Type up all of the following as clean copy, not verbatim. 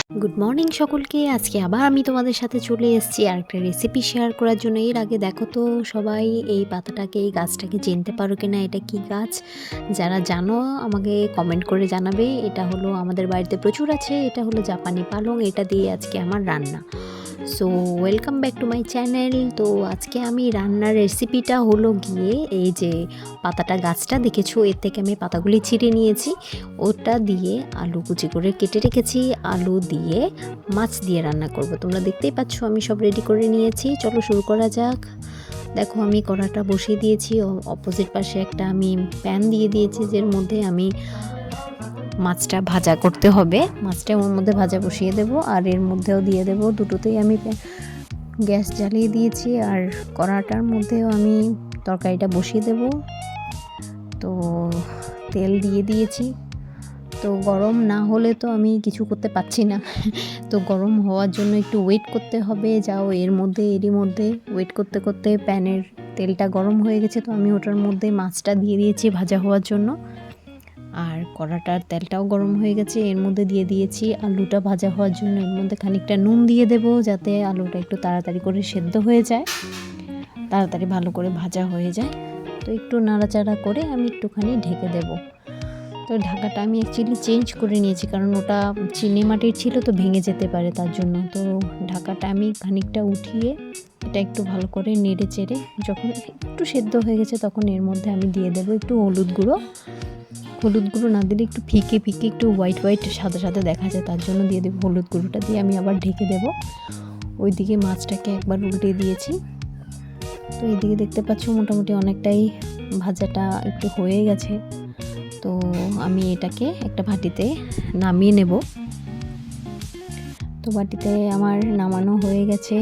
Good morning সকলকে। আজকে আবার আমি তোমাদের সাথে চলে এসেছি আর একটা রেসিপি শেয়ার করার জন্য। এর আগে দেখো তো সবাই এই পাতাটাকে, এই গাছটাকে চিনতে পারো কিনা, এটা কি গাছ? যারা জানো আমাকে কমেন্ট করে জানাবে। এটা হলো আমাদের বাড়িতে প্রচুর আছে, এটা হলো জাপানি পালং। এটা দিয়ে আজকে আমার রান্না। So welcome back to my channel. তো আজকে আমি রান্নার রেসিপিটা হলো গিয়ে এই যে পাতাটা, গাছটা দেখেছো, এর থেকে আমি পাতাগুলি ছিঁড়ে নিয়েছি, ওটা দিয়ে আলু কুচি করে কেটে রেখেছি। আলু দিয়ে মাছ দিয়ে রান্না করব। তোমরা দেখতেই পাচ্ছ আমি সব রেডি করে নিয়েছি। চলো শুরু করা যাক। দেখো আমি কড়াটা বসিয়ে দিয়েছি, অপোজিট পাশে একটা আমি প্যান দিয়ে দিয়েছি, যের মধ্যে আমি মাছটা ভাজা করতে হবে। মাছটা ওর মধ্যে ভাজা বসিয়ে দেব, আর এর মধ্যেও দিয়ে দেব। দুটোতেই আমি গ্যাস জ্বালিয়ে দিয়েছি, আর কড়াটার মধ্যেও আমি তরকারিটা বসিয়ে দেব। তো তেল দিয়ে দিয়েছি। তো গরম না হলে তো আমি কিছু করতে পারছি না। তো গরম হওয়ার জন্য একটু ওয়েট করতে হবে। যাও এরই মধ্যে ওয়েট করতে করতে প্যানের তেলটা গরম হয়ে গেছে। তো আমি ওটার মধ্যে মাছটা দিয়ে দিয়েছি ভাজা হওয়ার জন্য, আর কড়াটার তেলটাও গরম হয়ে গেছে। এর মধ্যে দিয়ে দিয়েছি আলুটা ভাজা হওয়ার জন্য। এর মধ্যে খানিকটা নুন দিয়ে দেব, যাতে আলুটা একটু তাড়াতাড়ি করে সেদ্ধ হয়ে যায়, তাড়াতাড়ি ভালো করে ভাজা হয়ে যায়। তো একটু নাড়াচাড়া করে আমি একটুখানি ঢেকে দেব। তো ঢাকাটা আমি অ্যাকচুয়ালি চেঞ্জ করে নিয়েছি, কারণ ওটা চিনি মাটির ছিল, তো ভেঙে যেতে পারে তার জন্য। তো ঢাকাটা আমি খানিকটা উঠিয়ে এটা একটু ভালো করে নেড়ে চেড়ে যখন একটু সেদ্ধ হয়ে গেছে, তখন এর মধ্যে আমি দিয়ে দেবো একটু হলুদ গুঁড়ো না দিলে একটু ফিকে একটু হোয়াইট সাদা সাদা দেখা যায়, তার জন্য দিয়ে দেবো হলুদ গুঁড়োটা। দিয়ে আমি আবার ঢেকে দেবো। ওইদিকে মাছটাকে একবার উল্টে দিয়েছি। তো এইদিকে দেখতে পাচ্ছ মোটামুটি অনেকটাই ভাজাটা একটু হয়ে গেছে। তো আমি এটাকে একটা বাটিতে নামিয়ে নেব। তো বাটিতে আমার নামানো হয়ে গেছে।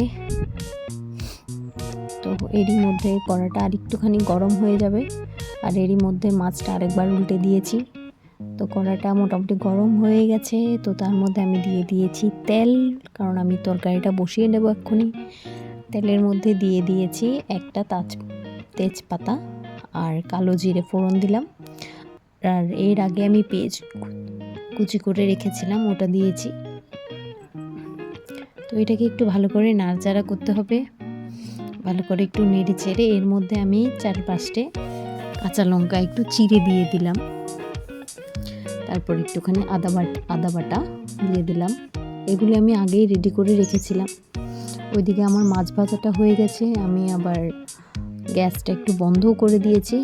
তো এরই মধ্যে কড়াটা আরেকটুখানি গরম হয়ে যাবে, আর এরই মধ্যে মাছটা আরেকবার উল্টে দিয়েছি। তো কড়াটা মোটামুটি গরম হয়ে গেছে। তো তার মধ্যে আমি দিয়ে দিয়েছি তেল, কারণ আমি তরকারিটা বসিয়ে নেব এক্ষুনি। তেলের মধ্যে দিয়ে দিয়েছি একটা তেজপাতা আর কালো জিরে ফোড়ন দিলাম। আর এর আগে আমি পেঁয়াজ কুচি করে রেখেছিলাম, ওটা দিয়েছি। তো এটাকে একটু ভালো করে নাড়াচাড়া করতে হবে, ভালো করে একটু নেড়ে চেড়ে এর মধ্যে আমি 4-5টে কাঁচা লঙ্কা একটু চিড়ে দিয়ে দিলাম। তারপর একটুখানি আদা বাটা দিয়ে দিলাম। এগুলি আমি আগেই রেডি করে রেখেছিলাম। ওইদিকে আমার মাছ ভাজাটা হয়ে গেছে। আমি আবার গ্যাসটা একটু বন্ধও করে দিয়েছি।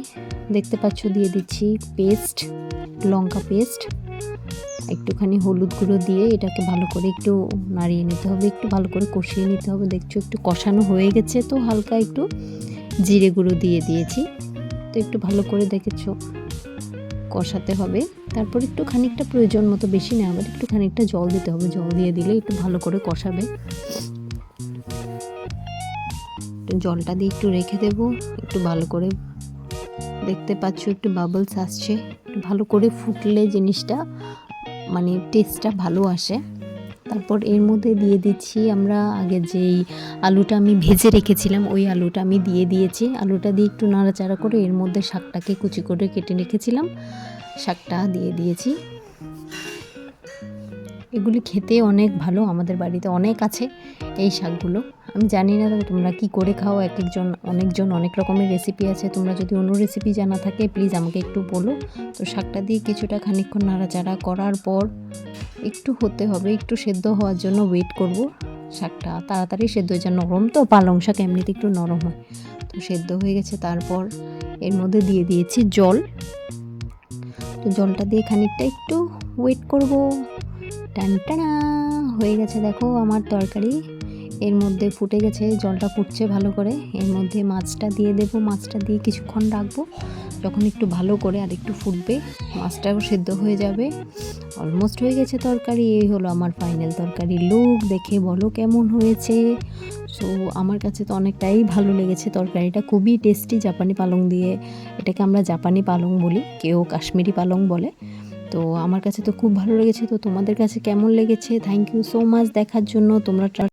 দেখতে পাচ্ছ দিয়ে দিচ্ছি লঙ্কা পেস্ট, একটুখানি হলুদ গুঁড়ো দিয়ে এটাকে ভালো করে একটু নাড়িয়ে নিতে হবে, একটু ভালো করে কষিয়ে নিতে হবে। দেখছো একটু কষানো হয়ে গেছে, তো হালকা একটু জিরে গুঁড়ো দিয়ে দিয়েছি। তো একটু ভালো করে দেখেছো কষাতে হবে। তারপর একটু খানিকটা প্রয়োজন মতো, বেশি না, আবার একটু খানিকটা জল দিতে হবে। জল দিয়ে দিলে একটু ভালো করে কষাবে। জলটা দিয়ে একটু রেখে দেব, একটু ভালো করে। দেখতে পাচ্ছ একটু বাবলস আসছে, একটু ভালো করে ফুটলে জিনিসটা মানে টেস্টটা ভালো আসে। তারপর এর মধ্যে দিয়ে দিচ্ছি আমরা আগে যেই আলুটা আমি ভেজে রেখেছিলাম, ওই আলুটা আমি দিয়ে দিয়েছি। আলুটা দিয়ে একটু নাড়াচাড়া করে এর মধ্যে শাকটাকে কুচি করে কেটে রেখেছিলাম, শাকটা দিয়ে দিয়েছি। এগুলি খেতে অনেক ভালো, আমাদের বাড়িতে অনেক আছে এই শাকগুলো। আমি জানি না তোমরা কি করে খাও, অনেকজন অনেক রকমের রেসিপি আছে। তোমরা যদি অন্য রেসিপি জানা থাকে প্লিজ আমাকে একটু বলো। তো শাকটা দিয়ে কিছুটা খানিকক্ষণ নাড়াচাড়া করার পর একটু হতে হবে, একটু সেদ্ধ হওয়ার জন্য ওয়েট করব। শাকটা তাড়াতাড়ি সেদ্ধ হয়ে যায়, নরম তো পালং শাক এমনিতে একটু নরম হয়। তো সেদ্ধ হয়ে গেছে। তারপর এর মধ্যে দিয়ে দিয়েছি জল। তো জলটা দিয়ে খানিকটা একটু ওয়েট করব। টানটানা হয়ে গেছে, দেখো আমার তরকারি এর মধ্যে ফুটে গেছে, জলটা ফুটছে ভালো করে। এর মধ্যে মাছটা দিয়ে দেবো, মাছটা দিয়ে কিছুক্ষণ রাখবো। যখন একটু ভালো করে আর একটু ফুটবে, মাছটাও সেদ্ধ হয়ে যাবে। অলমোস্ট হয়ে গেছে তরকারি। এই হলো আমার ফাইনাল তরকারি লুক। দেখে বলো কেমন হয়েছে। সো আমার কাছে তো অনেকটাই ভালো লেগেছে তরকারিটা, খুবই টেস্টি। জাপানি পালং দিয়ে, এটাকে আমরা জাপানি পালং বলি, কেউ কাশ্মীরি পালং বলে। তো আমার কাছে তো খুব ভালো লেগেছে। তো তোমাদের কাছে কেমন লেগেছে? থ্যাংক ইউ সো মাচ দেখার জন্য। তোমরা